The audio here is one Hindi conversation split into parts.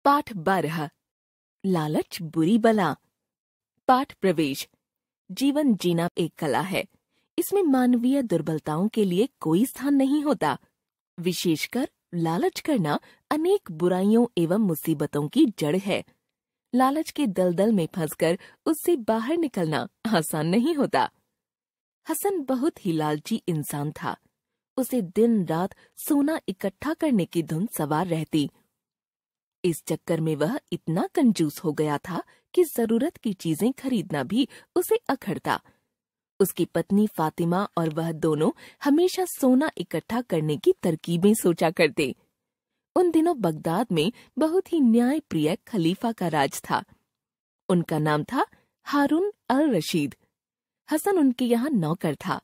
पाठ 12 लालच बुरी बला। पाठ प्रवेश। जीवन जीना एक कला है। इसमें मानवीय दुर्बलताओं के लिए कोई स्थान नहीं होता। विशेषकर लालच करना अनेक बुराइयों एवं मुसीबतों की जड़ है। लालच के दलदल में फंसकर उससे बाहर निकलना आसान नहीं होता। हसन बहुत ही लालची इंसान था। उसे दिन रात सोना इकट्ठा करने की धुन सवार रहती। इस चक्कर में वह इतना कंजूस हो गया था कि जरूरत की चीजें खरीदना भी उसे अखरता। उसकी पत्नी फातिमा और वह दोनों हमेशा सोना इकट्ठा करने की तरकीबें सोचा करते। उन दिनों बगदाद में बहुत ही न्यायप्रिय खलीफा का राज था। उनका नाम था हारून अल रशीद। हसन उनके यहाँ नौकर था।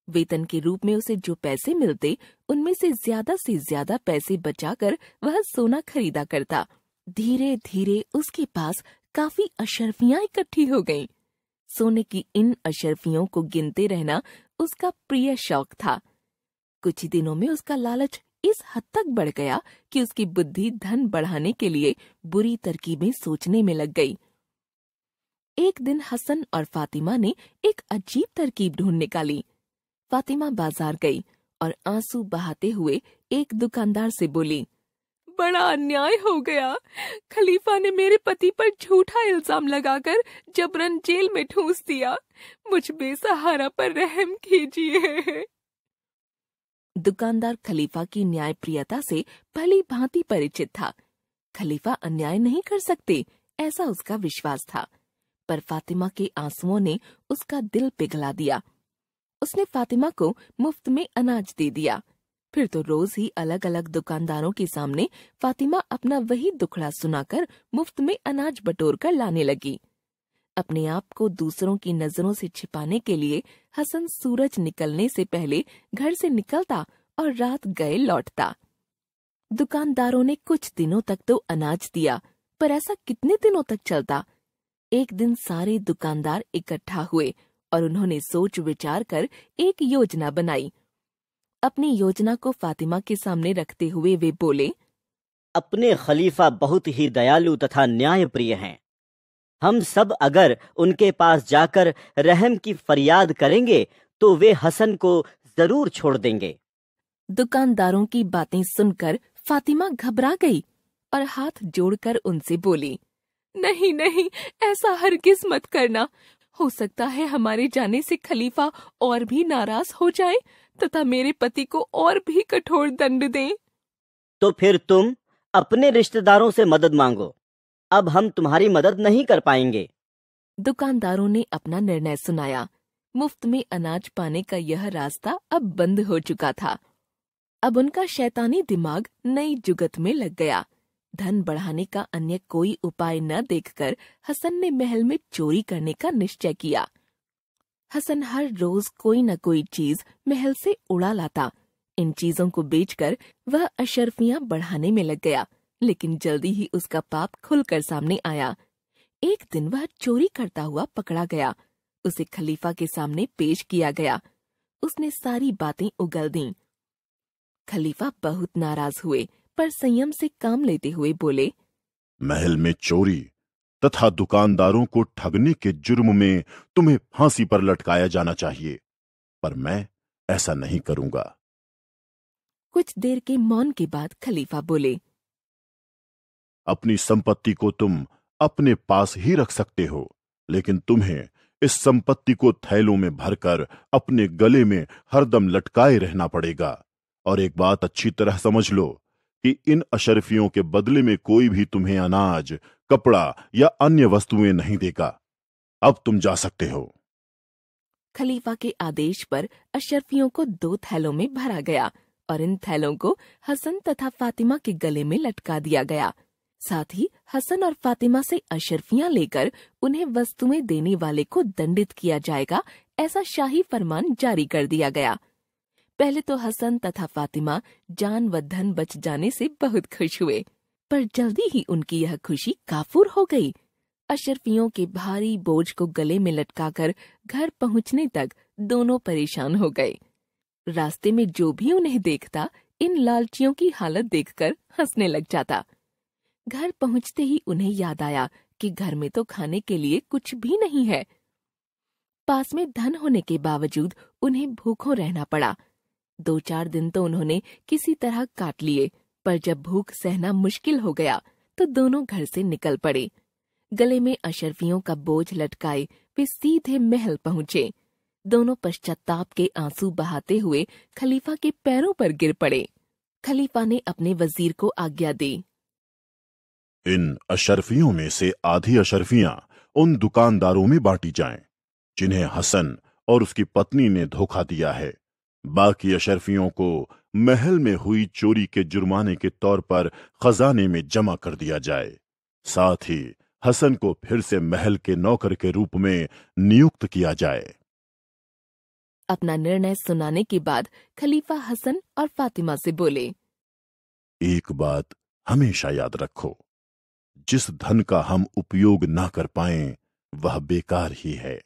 वेतन के रूप में उसे जो पैसे मिलते उनमें से ज्यादा पैसे बचाकर वह सोना खरीदा करता। धीरे धीरे उसके पास काफी अशर्फियां इकट्ठी हो गईं। सोने की इन अशर्फियों को गिनते रहना उसका प्रिय शौक था। कुछ ही दिनों में उसका लालच इस हद तक बढ़ गया कि उसकी बुद्धि धन बढ़ाने के लिए बुरी तरकीबें सोचने में लग गई। एक दिन हसन और फातिमा ने एक अजीब तरकीब ढूंढ निकाली। फातिमा बाजार गई और आंसू बहाते हुए एक दुकानदार से बोली, बड़ा अन्याय हो गया। खलीफा ने मेरे पति पर झूठा इल्जाम लगाकर जबरन जेल में ठूंस दिया। मुझ बेसहारा पर रहम कीजिए। दुकानदार खलीफा की न्यायप्रियता से भली भांति परिचित था। खलीफा अन्याय नहीं कर सकते, ऐसा उसका विश्वास था। पर फातिमा के आंसुओं ने उसका दिल पिघला दिया। उसने फातिमा को मुफ्त में अनाज दे दिया। फिर तो रोज ही अलग अलग दुकानदारों के सामने फातिमा अपना वही दुखड़ा सुनाकर मुफ्त में अनाज बटोर कर लाने लगी। अपने आप को दूसरों की नजरों से छिपाने के लिए हसन सूरज निकलने से पहले घर से निकलता और रात गए लौटता। दुकानदारों ने कुछ दिनों तक तो अनाज दिया, पर ऐसा कितने दिनों तक चलता। एक दिन सारे दुकानदार इकट्ठा हुए और उन्होंने सोच विचार कर एक योजना बनाई। अपनी योजना को फातिमा के सामने रखते हुए वे बोले, अपने खलीफा बहुत ही दयालु तथा न्यायप्रिय हैं। हम सब अगर उनके पास जाकर रहम की फरियाद करेंगे तो वे हसन को जरूर छोड़ देंगे। दुकानदारों की बातें सुनकर फातिमा घबरा गई और हाथ जोड़कर उनसे बोली, नहीं नहीं, ऐसा हरगिज मत करना। हो सकता है हमारे जाने से खलीफा और भी नाराज हो जाए तथा मेरे पति को और भी कठोर दंड दें। तो फिर तुम अपने रिश्तेदारों से मदद मांगो। अब हम तुम्हारी मदद नहीं कर पाएंगे। दुकानदारों ने अपना निर्णय सुनाया। मुफ्त में अनाज पाने का यह रास्ता अब बंद हो चुका था। अब उनका शैतानी दिमाग नई जुगत में लग गया। धन बढ़ाने का अन्य कोई उपाय न देखकर हसन ने महल में चोरी करने का निश्चय किया। हसन हर रोज कोई न कोई चीज महल से उड़ा लाता। इन चीजों को बेचकर वह अशर्फियां बढ़ाने में लग गया, लेकिन जल्दी ही उसका पाप खुलकर सामने आया। एक दिन वह चोरी करता हुआ पकड़ा गया। उसे खलीफा के सामने पेश किया गया। उसने सारी बातें उगल दीं। खलीफा बहुत नाराज हुए, पर संयम से काम लेते हुए बोले, महल में चोरी तथा दुकानदारों को ठगने के जुर्म में तुम्हें फांसी पर लटकाया जाना चाहिए, पर मैं ऐसा नहीं करूंगा। कुछ देर के मौन के बाद खलीफा बोले, अपनी संपत्ति को तुम अपने पास ही रख सकते हो, लेकिन तुम्हें इस संपत्ति को थैलों में भरकर अपने गले में हरदम लटकाए रहना पड़ेगा। और एक बात अच्छी तरह समझ लो कि इन अशर्फियों के बदले में कोई भी तुम्हें अनाज, कपड़ा या अन्य वस्तुएं नहीं देगा। अब तुम जा सकते हो। खलीफा के आदेश पर अशर्फियों को 2 थैलों में भरा गया और इन थैलों को हसन तथा फातिमा के गले में लटका दिया गया। साथ ही हसन और फातिमा से अशर्फियां लेकर उन्हें वस्तुएं देने वाले को दंडित किया जाएगा, ऐसा शाही फरमान जारी कर दिया गया। पहले तो हसन तथा फातिमा जान व धन बच जाने से बहुत खुश हुए, पर जल्दी ही उनकी यह खुशी काफूर हो गई। अशर्फियों के भारी बोझ को गले में लटकाकर घर पहुंचने तक दोनों परेशान हो गए। रास्ते में जो भी उन्हें देखता इन लालचियों की हालत देखकर हंसने लग जाता। घर पहुंचते ही उन्हें याद आया कि घर में तो खाने के लिए कुछ भी नहीं है। पास में धन होने के बावजूद उन्हें भूखों रहना पड़ा। 2-4 दिन तो उन्होंने किसी तरह काट लिए, पर जब भूख सहना मुश्किल हो गया तो दोनों घर से निकल पड़े। गले में अशर्फियों का बोझ लटकाए वे सीधे महल पहुंचे। दोनों पश्चाताप के आंसू बहाते हुए खलीफा के पैरों पर गिर पड़े। खलीफा ने अपने वजीर को आज्ञा दी, इन अशर्फियों में से आधी अशर्फियां उन दुकानदारों में बांटी जाएं जिन्हें हसन और उसकी पत्नी ने धोखा दिया है। बाकी अशर्फियों को महल में हुई चोरी के जुर्माने के तौर पर खजाने में जमा कर दिया जाए। साथ ही हसन को फिर से महल के नौकर के रूप में नियुक्त किया जाए। अपना निर्णय सुनाने के बाद खलीफा हसन और फातिमा से बोले, एक बात हमेशा याद रखो, जिस धन का हम उपयोग ना कर पाएं वह बेकार ही है।